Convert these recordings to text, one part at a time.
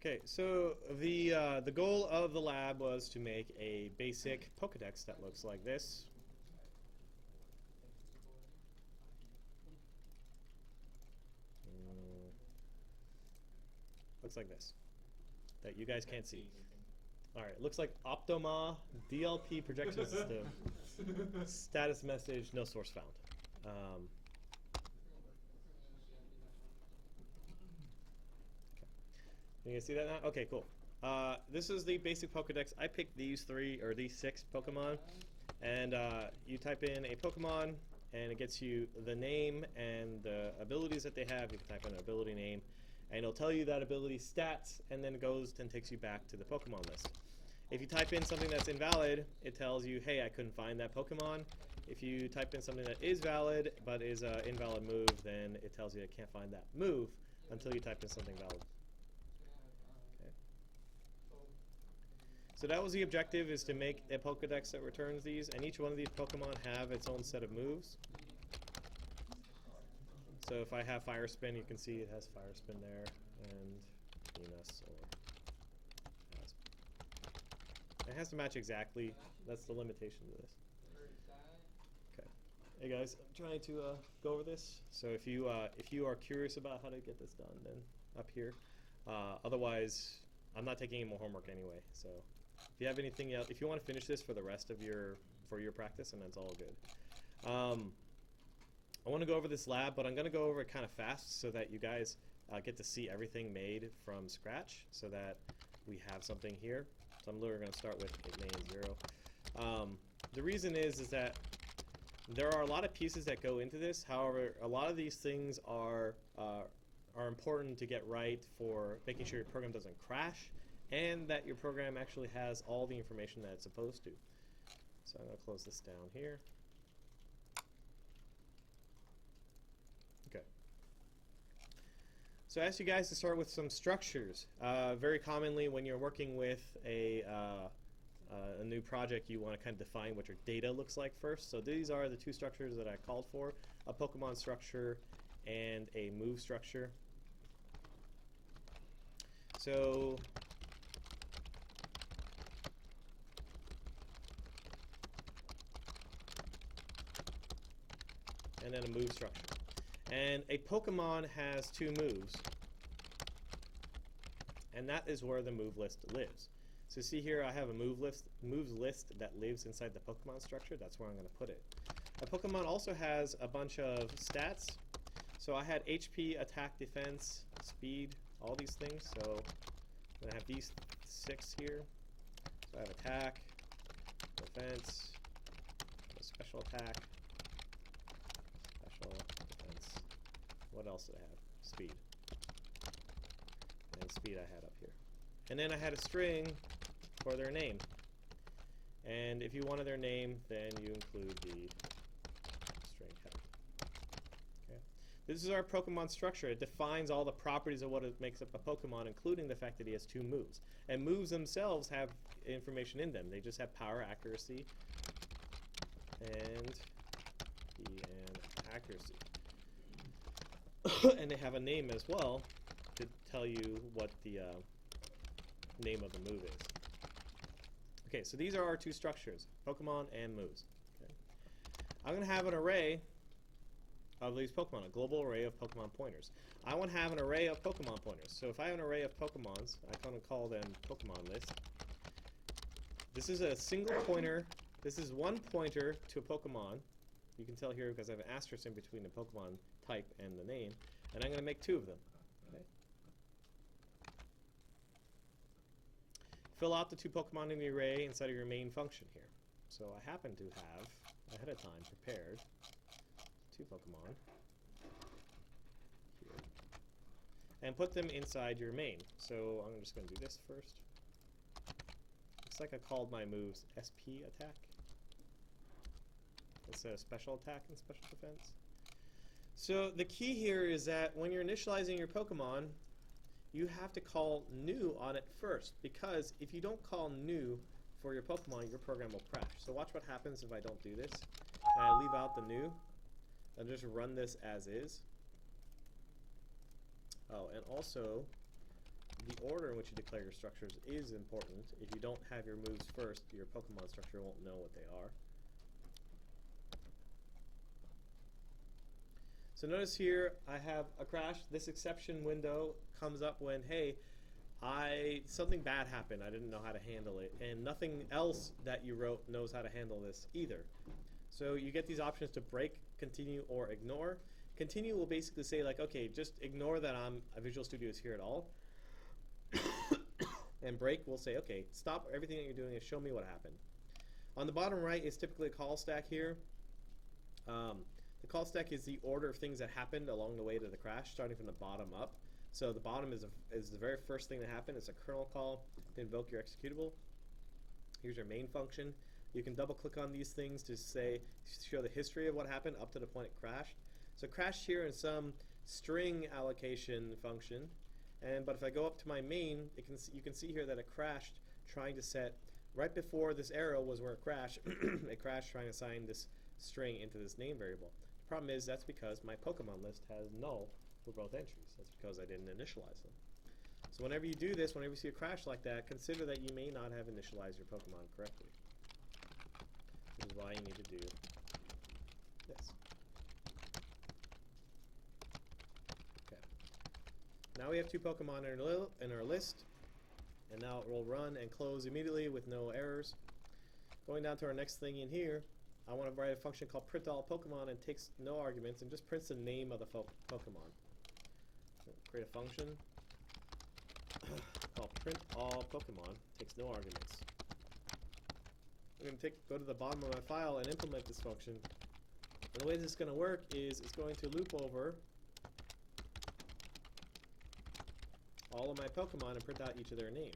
Okay, so the goal of the lab was to make a basic Pokedex that looks like this. Looks like this, that you guys can't see. All right, looks like Optoma DLP projection system. Status message, no source found. Okay. You can see that now? Okay, cool. This is the basic Pokedex. I picked these 6 Pokemon, and you type in a Pokemon, and it gets you the name and the abilities that they have. You can type in an ability name, and it'll tell you that ability stats, and then it goes and takes you back to the Pokemon list. If you type in something that's invalid, it tells you, hey, I couldn't find that Pokemon. If you type in something that is valid but is an invalid move, then it tells you it can't find that move until you type in something valid. Okay. So that was the objective, is to make a Pokedex that returns these, and each one of these Pokemon have its own set of moves. So if I have Fire Spin, you can see it has Fire Spin there, and Venus, or it has to match exactly. That's the limitation to this. Okay. Hey guys, I'm trying to go over this. So if you are curious about how to get this done, then up here. Otherwise, I'm not taking any more homework anyway. So if you have anything else, if you want to finish this for the rest of your practice, and that's all good. I want to go over this lab, but I'm going to go over it kind of fast so that you guys get to see everything made from scratch, so that we have something here. So I'm literally going to start with 8 main 0. The reason is that there are a lot of pieces that go into this. However, a lot of these things are important to get right for making sure your program doesn't crash, and that your program actually has all the information that it's supposed to. So I'm going to close this down here. Okay. So I asked you guys to start with some structures. Very commonly, when you're working with a new project, you want to kind of define what your data looks like first. So these are the 2 structures that I called for: a Pokemon structure and a move structure. So and then a move structure. And a Pokemon has 2 moves, and that is where the move list lives. So see here, I have a moves list that lives inside the Pokemon structure. That's where I'm going to put it. A Pokemon also has a bunch of stats. So I had HP, attack, defense, speed, all these things. So I'm going to have these 6 here. So I have attack, defense, special attack, special defense. What else did I have? Speed. And speed I had up here. And then I had a string for their name. And if you wanted their name, then you include the string header. Okay. This is our Pokemon structure. It defines all the properties of what it makes up a Pokemon, including the fact that he has 2 moves. And moves themselves have information in them. They just have power, accuracy, and accuracy. And they have a name as well to tell you what the name of the move is. Okay, so these are our 2 structures, Pokemon and moves. Okay. I'm going to have an array of these Pokemon, a global array of Pokemon pointers. I want to have an array of Pokemon pointers. So if I have an array of Pokemons, I kind of call them Pokemon list. This is a single pointer. This is one pointer to a Pokemon. You can tell here because I have an asterisk in between the Pokemon type and the name. And I'm going to make 2 of them. Okay. Fill out the 2 Pokemon in the array inside of your main function here. So I happen to have, ahead of time, prepared 2 Pokemon here. And put them inside your main. So I'm just going to do this first. Looks like I called my moves SP attack instead of special attack and special defense. So the key here is that when you're initializing your Pokemon, you have to call new on it first, because if you don't call new for your Pokemon, your program will crash. So watch what happens if I don't do this. And I leave out the new. I'll just run this as is. Oh, and also, the order in which you declare your structures is important. If you don't have your moves first, your Pokemon structure won't know what they are. So notice here I have a crash. This exception window comes up when, hey, something bad happened. I didn't know how to handle it. And nothing else that you wrote knows how to handle this either. So you get these options to break, continue, or ignore. Continue will basically say like, okay, just ignore that Visual Studio is here at all. And break will say, okay, stop everything that you're doing and show me what happened. On the bottom right is typically a call stack here. The call stack is the order of things that happened along the way to the crash, starting from the bottom up. So the bottom is the very first thing that happened. It's a kernel call to invoke your executable. Here's your main function. You can double click on these things to show the history of what happened up to the point it crashed. So it crashed here in some string allocation function. But if I go up to my main, you can see here that it crashed trying to set, right before this arrow was where it crashed, it crashed trying to assign this string into this name variable. The problem is that's because my Pokemon list has null for both entries. That's because I didn't initialize them. So whenever you do this, whenever you see a crash like that, consider that you may not have initialized your Pokemon correctly. Which is why you need to do this. Now we have 2 Pokemon in our list, and now it will run and close immediately with no errors. Going down to our next thing in here, I want to write a function called print all Pokemon and takes no arguments and just prints the name of the Pokemon. So create a function called print all Pokemon, takes no arguments. I'm going to go to the bottom of my file and implement this function. And the way this is going to work is it's going to loop over all of my Pokemon and print out each of their names.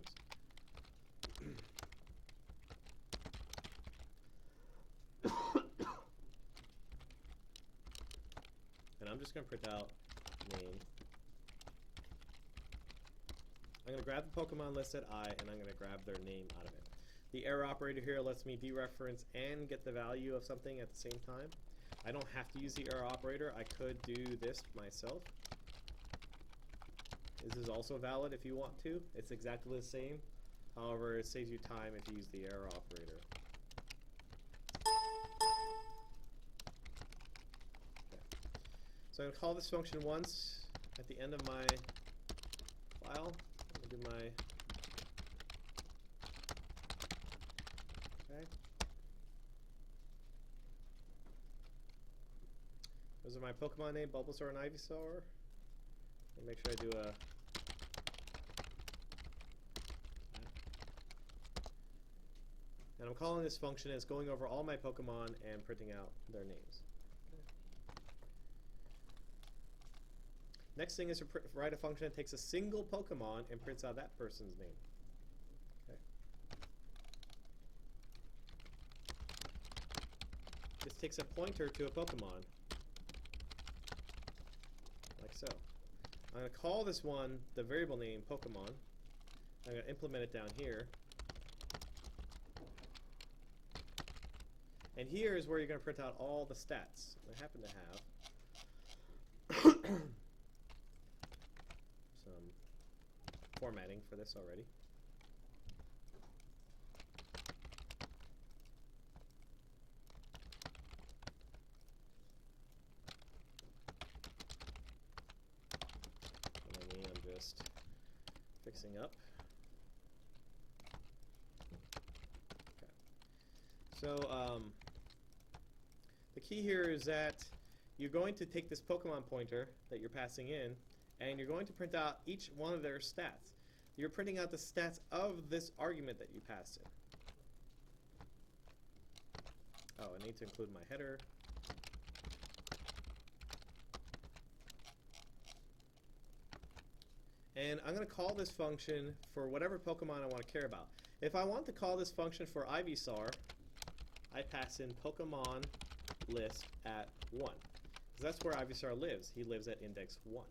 And I'm just going to print out name. I'm going to grab the Pokemon list at I, and I'm going to grab their name out of it. The arrow operator here lets me dereference and get the value of something at the same time. I don't have to use the arrow operator. I could do this myself. This is also valid if you want to. It's exactly the same. However, it saves you time if you use the arrow operator. Okay. So I'm going to call this function once at the end of my file. I'm going to do my... Okay. Those are my Pokemon name, Bulbasaur and Ivysaur. Make sure I do a... And I'm calling this function as going over all my Pokemon and printing out their names. Okay. Next thing is to write a function that takes a single Pokemon and prints out that person's name. Okay. This takes a pointer to a Pokemon, like so. I'm going to call this one the variable name Pokemon. I'm going to implement it down here. And here is where you're going to print out all the stats. I happen to have some formatting for this already. Just fixing up. Okay. So the key here is that you're going to take this Pokemon pointer that you're passing in, and you're going to print out each one of their stats. You're printing out the stats of this argument that you passed in. Oh, I need to include my header. And I'm going to call this function for whatever Pokemon I want to care about. If I want to call this function for Ivysaur, I pass in Pokemon list at 1. Because that's where Ivysaur lives. He lives at index 1.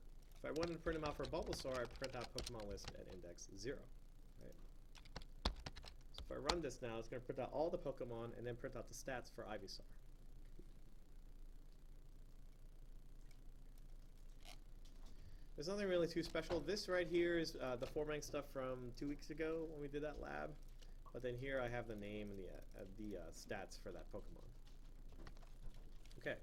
If I wanted to print him out for Bulbasaur, I print out Pokemon list at index 0. Right? So if I run this now, it's going to print out all the Pokemon and then print out the stats for Ivysaur. There's nothing really too special. This right here is the formatting stuff from 2 weeks ago when we did that lab. But then here I have the name and the stats for that Pokemon. Okay.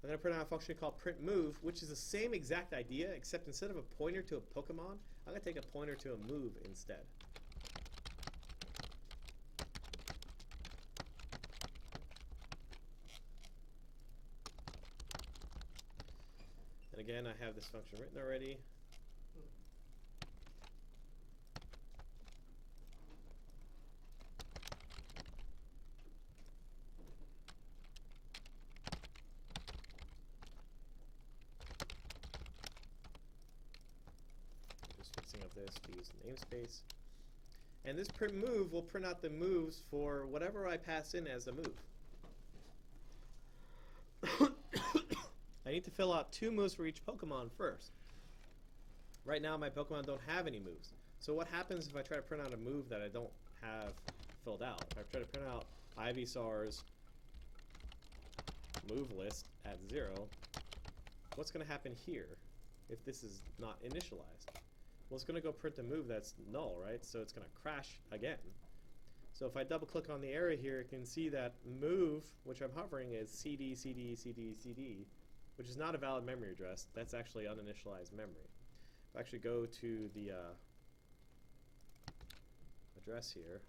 I'm going to print out a function called print move, which is the same exact idea, except instead of a pointer to a Pokemon, I'm going to take a pointer to a move instead. And again, I have this function written already. Just fixing up this to use the namespace. And this print move will print out the moves for whatever I pass in as a move. I need to fill out 2 moves for each Pokemon first. Right now my Pokemon don't have any moves. So what happens if I try to print out a move that I don't have filled out? If I try to print out Ivysaur's move list at 0, what's going to happen here if this is not initialized? Well, it's going to go print a move that's null, right? So it's going to crash again. So if I double click on the area here, you can see that move, which I'm hovering, is CD, CD, CD, CD, which is not a valid memory address. That's actually uninitialized memory. If I actually go to the address here,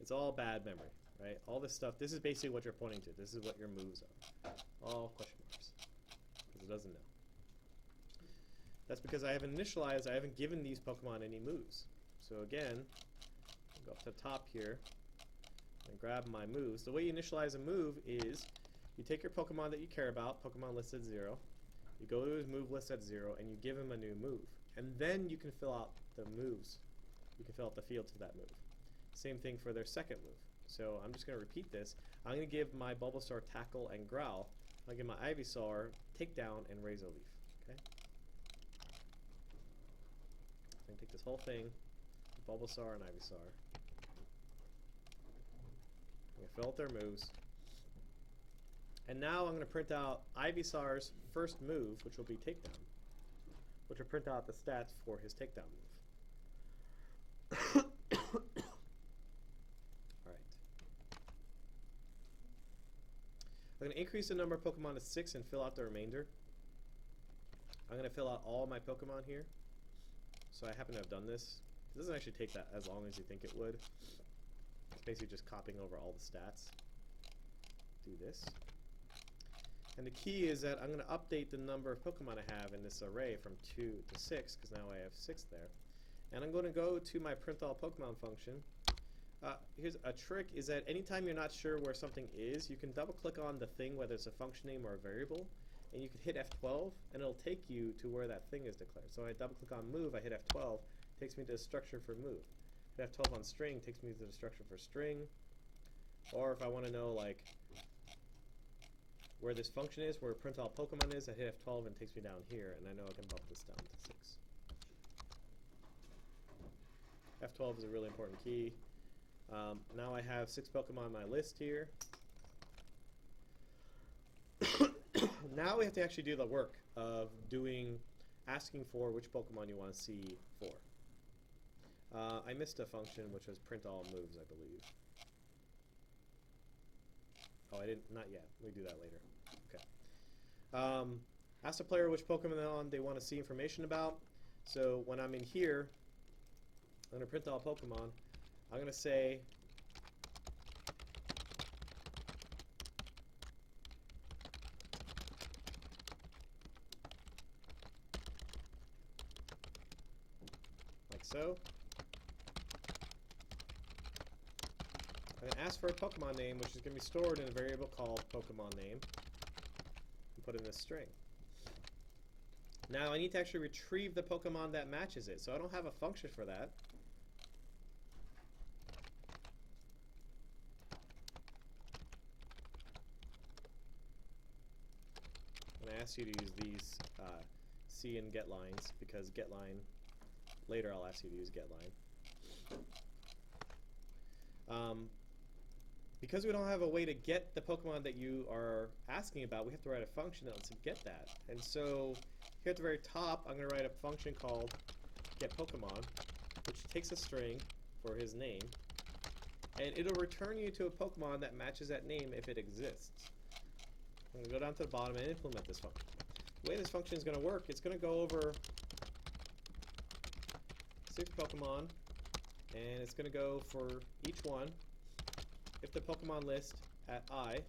it's all bad memory, right? All this stuff, this is basically what you're pointing to. This is what your moves are. All question marks, because it doesn't know. That's because I haven't initialized, I haven't given these Pokemon any moves. So again, I'll go up to the top here and grab my moves. The way you initialize a move is you take your Pokemon that you care about, Pokemon list at 0, you go to his move list at 0, and you give him a new move. And then you can fill out the moves. You can fill out the field to that move. Same thing for their second move. So I'm just going to repeat this. I'm going to give my Bulbasaur Tackle and Growl. I'll give my Ivysaur Takedown and Razor Leaf. Okay? I'm going to take this whole thing, Bulbasaur and Ivysaur. I'm going to fill out their moves. And now I'm going to print out Ivysaur's first move, which will be Takedown, which will print out the stats for his Takedown move. I'm going to increase the number of Pokemon to 6 and fill out the remainder. I'm going to fill out all my Pokemon here. So I happen to have done this. It doesn't actually take that as long as you think it would. It's basically just copying over all the stats. Do this. And the key is that I'm going to update the number of Pokemon I have in this array from 2 to 6, because now I have 6 there. And I'm going to go to my print all Pokemon function. Here's a trick, is that anytime you're not sure where something is, you can double click on the thing, whether it's a function name or a variable, and you can hit F12 and it'll take you to where that thing is declared. So I double click on move, I hit F12, takes me to the structure for move. Hit F12 on string, takes me to the structure for string. Or if I want to know like where this function is, where print all Pokemon is, I hit F12 and it takes me down here, and I know I can bump this down to 6. F12 is a really important key. Now I have 6 Pokemon on my list here. Now we have to actually do the work of asking for which Pokemon you want to see for. I missed a function which was print all moves, I believe. Oh, I didn't, not yet. We do that later. Okay. Ask the player which Pokemon they want to see information about. So when I'm in here, I'm going to print all Pokemon. I'm going to say like so. I'm going to ask for a Pokemon name, which is going to be stored in a variable called Pokemon name, and put in this string. Now I need to actually retrieve the Pokemon that matches it, so I don't have a function for that. I ask you to use these see in get lines, because get line, later I'll ask you to use get line. Because we don't have a way to get the Pokemon that you are asking about, we have to write a function that lets it get that. And so here at the very top, I'm going to write a function called get Pokemon, which takes a string for his name, and it'll return you to a Pokemon that matches that name if it exists. I'm going to go down to the bottom and implement this function. The way this function is going to work, it's going to go over 6 Pokemon, and it's going to go for each one. If the Pokemon list at I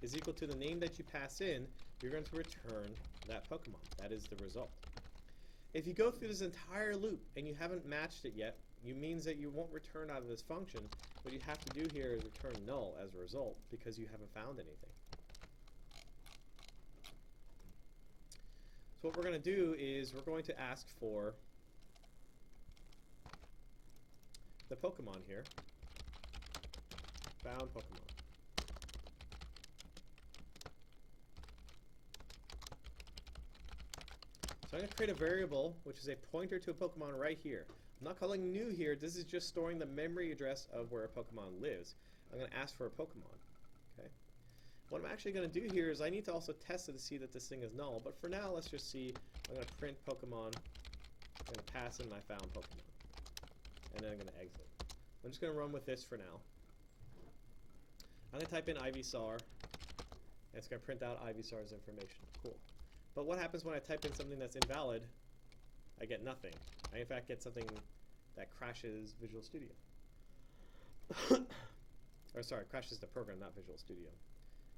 is equal to the name that you pass in, you're going to return that Pokemon. That is the result. If you go through this entire loop and you haven't matched it yet, it means that you won't return out of this function. What you have to do here is return null as a result, because you haven't found anything. So what we're going to do is we're going to ask for the Pokemon here, found Pokemon. So I'm going to create a variable which is a pointer to a Pokemon right here. I'm not calling new here, this is just storing the memory address of where a Pokemon lives. I'm going to ask for a Pokemon. Okay. What I'm actually going to do here is I need to also test it to see that this thing is null, but for now let's just see. I'm going to print Pokemon, I'm going to pass in my found Pokemon, and then I'm going to exit. I'm just going to run with this for now. I'm going to type in Ivysaur, and it's going to print out Ivysaur's information. Cool. But what happens when I type in something that's invalid? I get nothing. I in fact get something that crashes Visual Studio. Or sorry, crashes the program, not Visual Studio.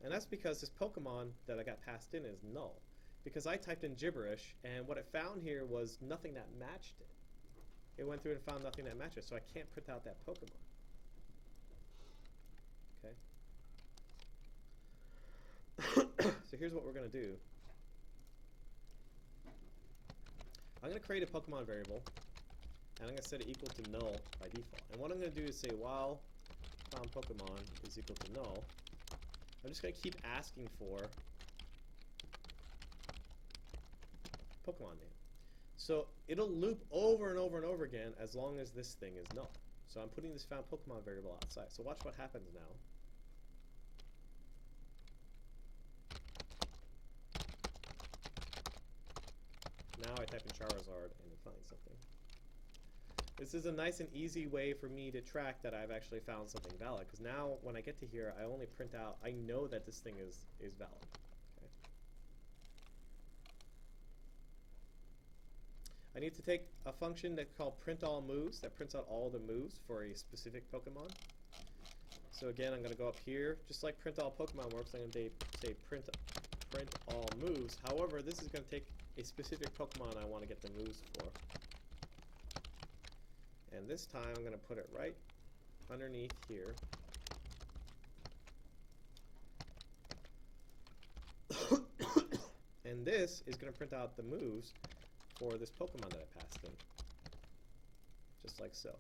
And that's because this Pokemon that I got passed in is null. Because I typed in gibberish, and what it found here was nothing that matched it. It went through and found nothing that matches, so I can't print out that Pokemon. Okay? So here's what we're going to do. I'm going to create a Pokemon variable, and I'm going to set it equal to null by default. And what I'm going to do is say while found Pokemon is equal to null, I'm just going to keep asking for Pokemon name. So it'll loop over and over and over again as long as this thing is null. So I'm putting this found Pokemon variable outside. So watch what happens now. Now I type in Charizard and it finds something. This is a nice and easy way for me to track that I've actually found something valid, because now when I get to here, I only print out, I know that this thing is valid. Okay. I need to take a function that's called printAllMoves that prints out all the moves for a specific Pokemon. So again, I'm going to go up here, just like printAllPokemon works, I'm going to say printAllMoves. However, this is going to take a specific Pokemon I want to get the moves for. And this time I'm going to put it right underneath here. And this is going to print out the moves for this Pokemon that I passed in. Just like so.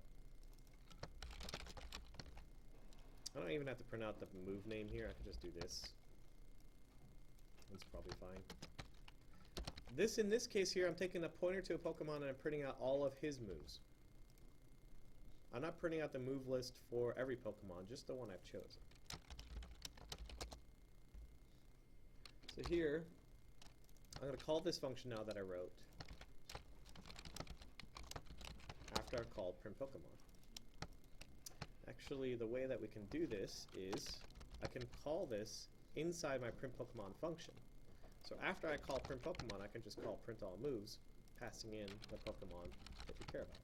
I don't even have to print out the move name here, I can just do this. That's probably fine. This, in this case here, I'm taking a pointer to a Pokemon and I'm printing out all of his moves. I'm not printing out the move list for every Pokemon, just the one I've chosen. So here, I'm going to call this function now that I wrote after I've called print Pokemon. Actually, the way that we can do this is I can call this inside my print Pokemon function. So after I call print Pokemon, I can just call printAllMoves, passing in the Pokemon that you care about.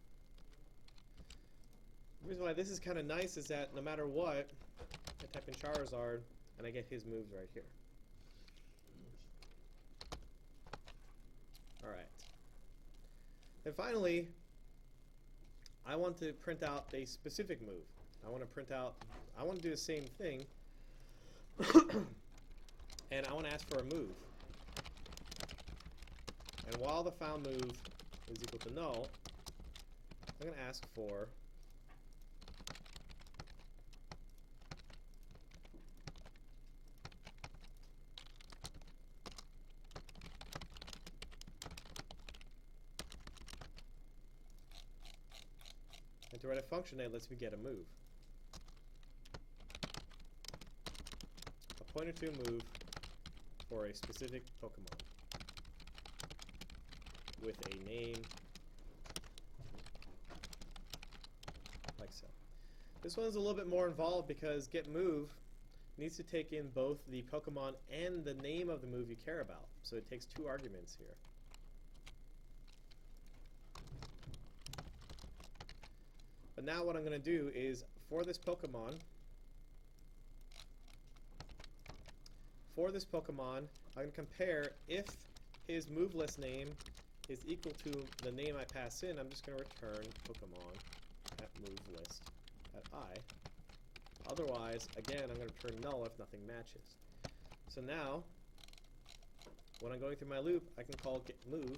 The reason why this is kind of nice is that no matter what, I type in Charizard and I get his moves right here. Alright. And finally, I want to print out a specific move. I want to do the same thing, and I want to ask for a move. And while the found move is equal to null, I'm going to ask for to write a function that lets me get a move. A pointer to a move for a specific Pokemon with a name like so. This one's a little bit more involved because getMove needs to take in both the Pokemon and the name of the move you care about. So it takes two arguments here. But now what I'm going to do is, for this Pokemon, I'm going to compare if his move list name is equal to the name I pass in. I'm just going to return Pokemon at move list at I. Otherwise, again, I'm going to return null if nothing matches. So now, when I'm going through my loop, I can call getMove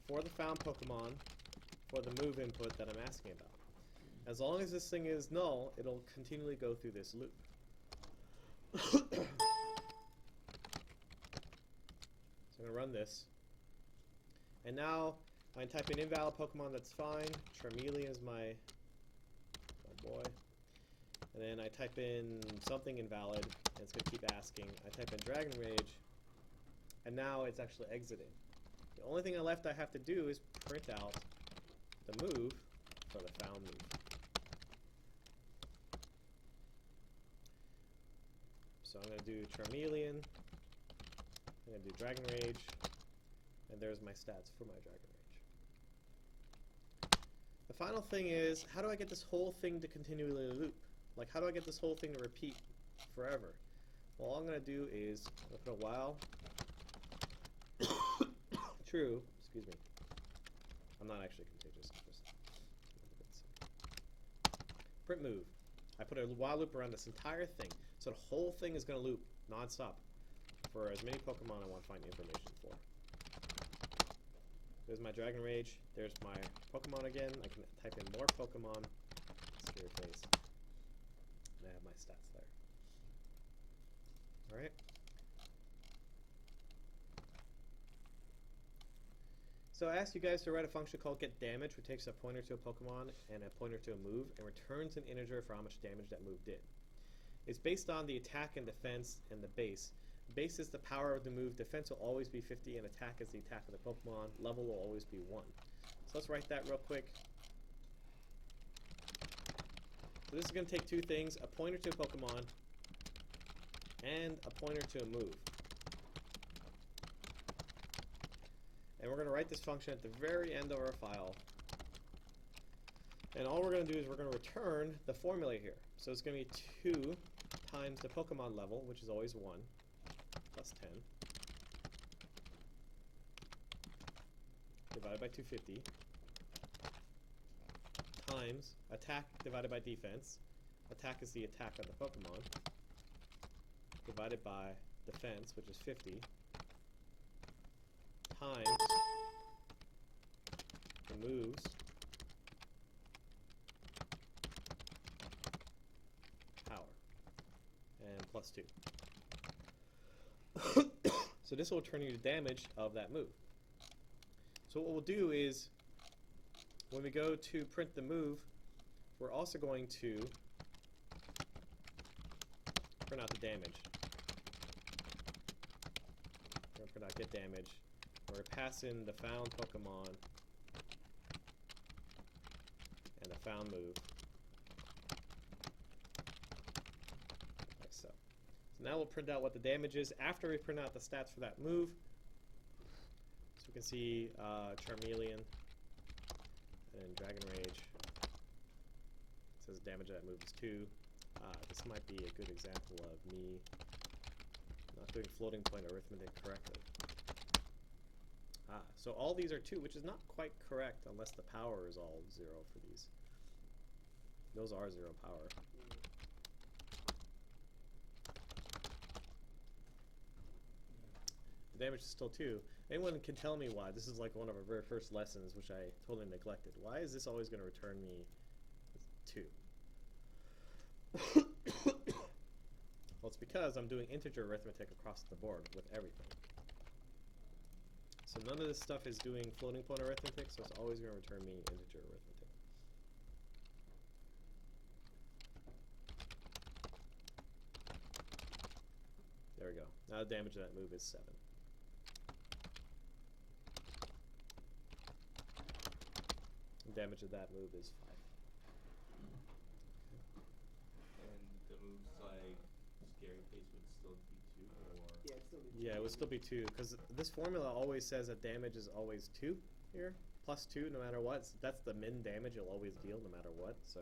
for the found Pokemon for the move input that I'm asking about. As long as this thing is null, it'll continually go through this loop. So I'm going to run this. And now I can type in invalid Pokemon, that's fine. Charmeleon is my boy. And then I type in something invalid, and it's going to keep asking. I type in Dragon Rage, and now it's actually exiting. The only thing left I have to do is print out the move for the found move. So I'm going to do Charmeleon, I'm going to do Dragon Rage, and there's my stats for my Dragon Rage. The final thing is, how do I get this whole thing to continually loop? Like, how do I get this whole thing to repeat forever? Well, all I'm going to do is, I'm going to put a while true, excuse me. I'm not actually contagious. Just print move. I put a while loop around this entire thing. So the whole thing is going to loop non-stop for as many Pokemon I want to find information for. There's my Dragon Rage. There's my Pokemon again. I can type in more Pokemon. Scare your face. And I have my stats there. Alright. So I asked you guys to write a function called getDamage, which takes a pointer to a Pokemon and a pointer to a move and returns an integer for how much damage that move did. It's based on the attack and defense and the base. Base is the power of the move, defense will always be 50, and attack is the attack of the Pokemon. Level will always be 1. So let's write that real quick. So this is going to take two things, a pointer to a Pokemon and a pointer to a move. And we're going to write this function at the very end of our file. And all we're going to do is we're going to return the formula here. So it's going to be 2 times the Pokemon level, which is always 1, plus 10, divided by 250, times attack divided by defense. Attack is the attack of the Pokemon, divided by defense, which is 50, times the moves power, and plus 2. So this will return you the damage of that move. So what we'll do is, when we go to print the move, we're also going to print out the damage. We're going to print out getDamage. We're going to pass in the found Pokemon and the found move. Like so. So now we'll print out what the damage is after we print out the stats for that move. So we can see Charmeleon and Dragon Rage. It says damage of that move is 2. This might be a good example of me not doing floating point arithmetic correctly. So all these are 2, which is not quite correct unless the power is all 0 for these. Those are 0 power. The damage is still 2. Anyone can tell me why. This is like one of our very first lessons, which I totally neglected. Why is this always going to return me 2? Well, it's because I'm doing integer arithmetic across the board with everything. So none of this stuff is doing floating point arithmetic, so it's always going to return me integer arithmetic. There we go. Now the damage of that move is 7. The damage of that move is 5. And the moves like Scary Face would still be 2, or? Yeah, it'd still be 2. Yeah, it would still be 2, because this formula always says that damage is always 2 here, plus 2 no matter what. So that's the min damage it'll always deal no matter what, so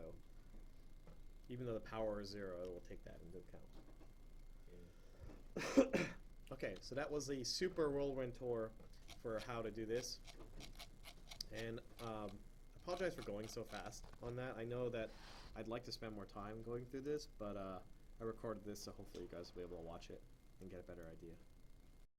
even though the power is 0, it will take that into account. Okay, so that was the super whirlwind tour for how to do this. And I apologize for going so fast on that. I know that I'd like to spend more time going through this, but I recorded this, so hopefully you guys will be able to watch it and get a better idea.